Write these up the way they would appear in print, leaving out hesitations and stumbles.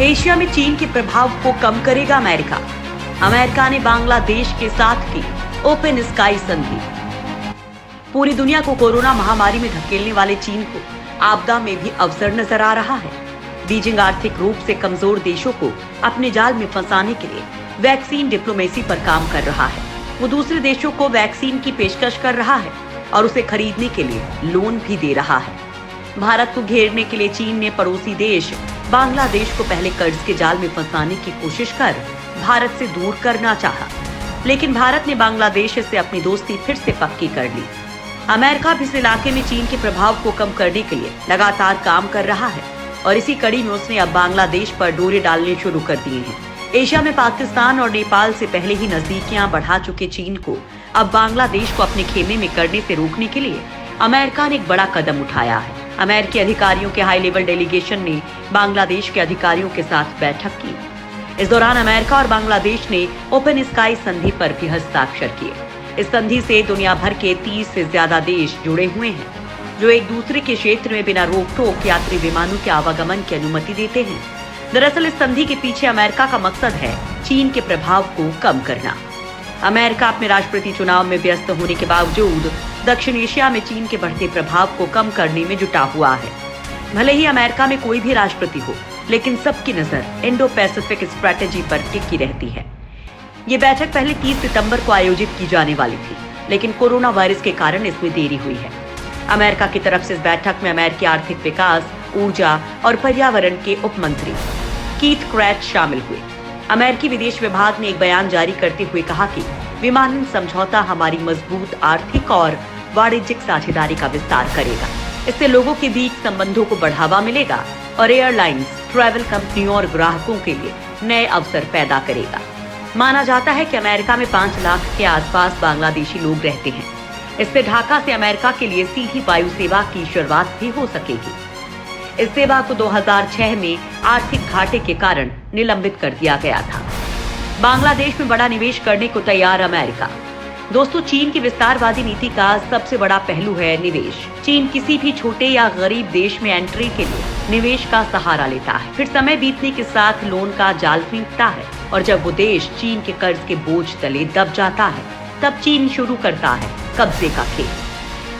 Asia में चीन के प्रभाव को कम करेगा अमेरिका। अमेरिका ने बांग्लादेश के साथ की ओपन स्काई संधि। पूरी दुनिया को कोरोना महामारी में धकेलने वाले चीन को आपदा में भी अवसर नजर आ रहा है। बीजिंग आर्थिक रूप से कमजोर देशों को अपने जाल में फंसाने के लिए वैक्सीन डिप्लोमेसी पर काम कर रहा है। वो दूसरे देशों को वैक्सीन की पेशकश कर रहा है और उसे खरीदने के लिए लोन भी दे रहा है। भारत को घेरने के लिए चीन ने पड़ोसी देश बांग्लादेश को पहले कर्ज के जाल में फंसाने की कोशिश कर भारत से दूर करना चाहा, लेकिन भारत ने बांग्लादेश से अपनी दोस्ती फिर से पक्की कर ली। अमेरिका भी इस इलाके में चीन के प्रभाव को कम करने के लिए लगातार काम कर रहा है और इसी कड़ी में उसने अब बांग्लादेश पर डोरे डालने शुरू कर दिए हैं। एशिया में पाकिस्तान और नेपाल से पहले ही नजदीकियां बढ़ा चुके चीन को अब बांग्लादेश को अपने खेमे में करने से रोकने के लिए अमेरिका ने एक बड़ा कदम उठाया है। अमेरिकी अधिकारियों के हाई लेवल डेलीगेशन ने बांग्लादेश के अधिकारियों के साथ बैठक की। इस दौरान अमेरिका और बांग्लादेश ने ओपन स्काई संधि पर भी हस्ताक्षर किए। इस संधि से दुनिया भर के 30 से ज्यादा देश जुड़े हुए हैं, जो एक दूसरे के क्षेत्र में बिना रोक टोक यात्री विमानों के आवागमन की अनुमति देते हैं। दरअसल इस संधि के पीछे अमेरिका का मकसद है चीन के प्रभाव को कम करना। अमेरिका अपने राष्ट्रपति चुनाव में व्यस्त होने के बावजूद दक्षिण एशिया में चीन के बढ़ते प्रभाव को कम करने में जुटा हुआ है। भले ही अमेरिका में कोई भी राष्ट्रपति हो, लेकिन सबकी नजर इंडो पैसिफिक स्ट्रैटेजी पर टिकी रहती है। ये बैठक पहले 30 सितंबर को आयोजित की जाने वाली थी, लेकिन कोरोना वायरस के कारण इसमें देरी हुई है। अमेरिका की तरफ से इस बैठक में अमेरिकी आर्थिक विकास, ऊर्जा और पर्यावरण के उप मंत्री कीथ क्रैट शामिल हुए। अमेरिकी विदेश विभाग ने एक बयान जारी करते हुए कहा कि विमानन समझौता हमारी मजबूत आर्थिक और वाणिज्यिक साझेदारी का विस्तार करेगा। इससे लोगों के बीच संबंधों को बढ़ावा मिलेगा और एयरलाइंस, ट्रैवल कंपनियों और ग्राहकों के लिए नए अवसर पैदा करेगा। माना जाता है कि अमेरिका में 5 लाख के आसपास बांग्लादेशी लोग रहते हैं। इससे ढाका से अमेरिका के लिए सीधी वायु सेवा की शुरुआत भी हो सकेगी। इस सेवा को 2006 में आर्थिक घाटे के कारण निलंबित कर दिया गया था। बांग्लादेश में बड़ा निवेश करने को तैयार अमेरिका। दोस्तों, चीन की विस्तारवादी नीति का सबसे बड़ा पहलू है निवेश। चीन किसी भी छोटे या गरीब देश में एंट्री के लिए निवेश का सहारा लेता है, फिर समय बीतने के साथ लोन का जाल फेंकता है और जब वो देश चीन के कर्ज के बोझ तले दब जाता है, तब चीन शुरू करता है कब्जे का खेल।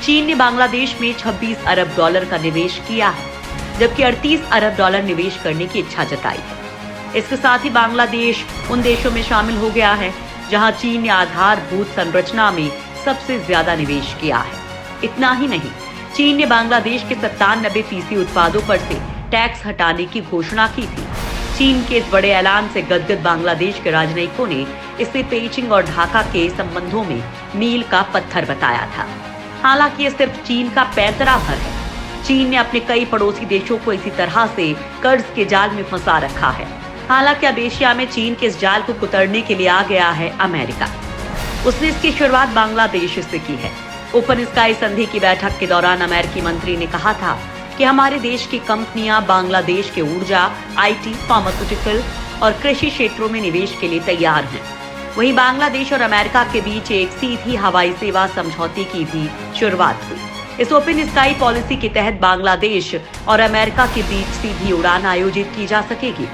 चीन ने बांग्लादेश में 26 अरब डॉलर का निवेश किया है, जबकि 38 अरब डॉलर निवेश करने की इच्छा जताई है। इसके साथ ही बांग्लादेश उन देशों में शामिल हो गया है जहां चीन ने आधारभूत संरचना में सबसे ज्यादा निवेश किया है। इतना ही नहीं, चीन ने बांग्लादेश के 97% उत्पादों पर से टैक्स हटाने की घोषणा की थी। चीन के इस बड़े ऐलान से गदगद बांग्लादेश के राजनयिकों ने इसे पेइचिंग और ढाका के संबंधों में मील का पत्थर बताया था। हालांकि ये सिर्फ चीन का पैंतरा भर है। चीन ने अपने कई पड़ोसी देशों को इसी तरह से कर्ज के जाल में फंसा रखा है। हालांकि अब एशिया में चीन के इस जाल को कुतरने के लिए आ गया है अमेरिका। उसने इसकी शुरुआत बांग्लादेश से की है। ओपन स्काई संधि की बैठक के दौरान अमेरिकी मंत्री ने कहा था कि हमारे देश की कंपनियां बांग्लादेश के ऊर्जा, आईटी, फार्मास्यूटिकल और कृषि क्षेत्रों में निवेश के लिए तैयार हैं। वहीं बांग्लादेश और अमेरिका के बीच एक सीधी हवाई सेवा समझौते की भी शुरुआत हुई। इस ओपन स्काई पॉलिसी के तहत बांग्लादेश और अमेरिका के बीच सीधी उड़ान आयोजित की जा सकेगी।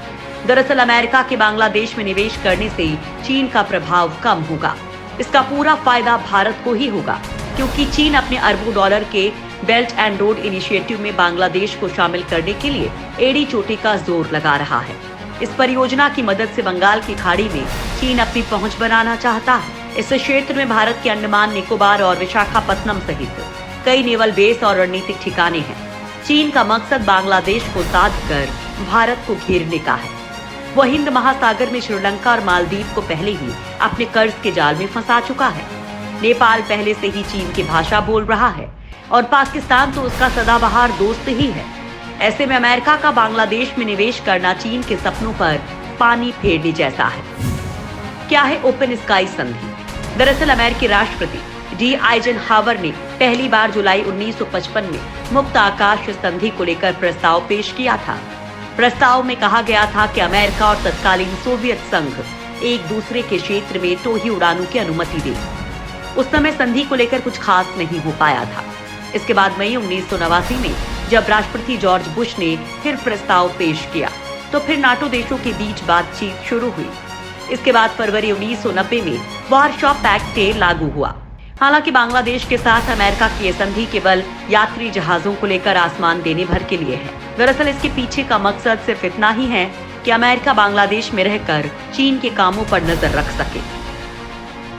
दरअसल अमेरिका के बांग्लादेश में निवेश करने से चीन का प्रभाव कम होगा। इसका पूरा फायदा भारत को ही होगा, क्योंकि चीन अपने अरबों डॉलर के बेल्ट एंड रोड इनिशिएटिव में बांग्लादेश को शामिल करने के लिए एड़ी चोटी का जोर लगा रहा है। इस परियोजना की मदद से बंगाल की खाड़ी में चीन अपनी पहुंच बनाना चाहता है। इस क्षेत्र में भारत के अंडमान निकोबार और विशाखापत्तनम सहित कई नेवल बेस और रणनीतिक ठिकाने हैं। चीन का मकसद बांग्लादेश को साध कर भारत को घेरने का है। वह हिंद महासागर में श्रीलंका और मालदीव को पहले ही अपने कर्ज के जाल में फंसा चुका है। नेपाल पहले से ही चीन की भाषा बोल रहा है और पाकिस्तान तो उसका सदाबहार दोस्त ही है। ऐसे में अमेरिका का बांग्लादेश में निवेश करना चीन के सपनों पर पानी फेरने जैसा है। क्या है ओपन स्काई संधि? दरअसल अमेरिकी राष्ट्रपति डी आइजनहावर ने पहली बार जुलाई 1955 में मुक्त आकाश संधि को लेकर प्रस्ताव पेश किया था। प्रस्ताव में कहा गया था कि अमेरिका और तत्कालीन सोवियत संघ एक दूसरे के क्षेत्र में टोही उड़ानों की अनुमति दे। उस समय संधि को लेकर कुछ खास नहीं हो पाया था। इसके बाद मई 1989 में जब राष्ट्रपति जॉर्ज बुश ने फिर प्रस्ताव पेश किया, तो फिर नाटो देशों के बीच बातचीत शुरू हुई। इसके बाद फरवरी 1990 में वारशॉ पैक्ट लागू हुआ। हालांकि बांग्लादेश के साथ अमेरिका की यह संधि केवल यात्री जहाजों को लेकर आसमान देने भर के लिए है। दरअसल इसके पीछे का मकसद सिर्फ इतना ही है कि अमेरिका बांग्लादेश में रहकर चीन के कामों पर नजर रख सके।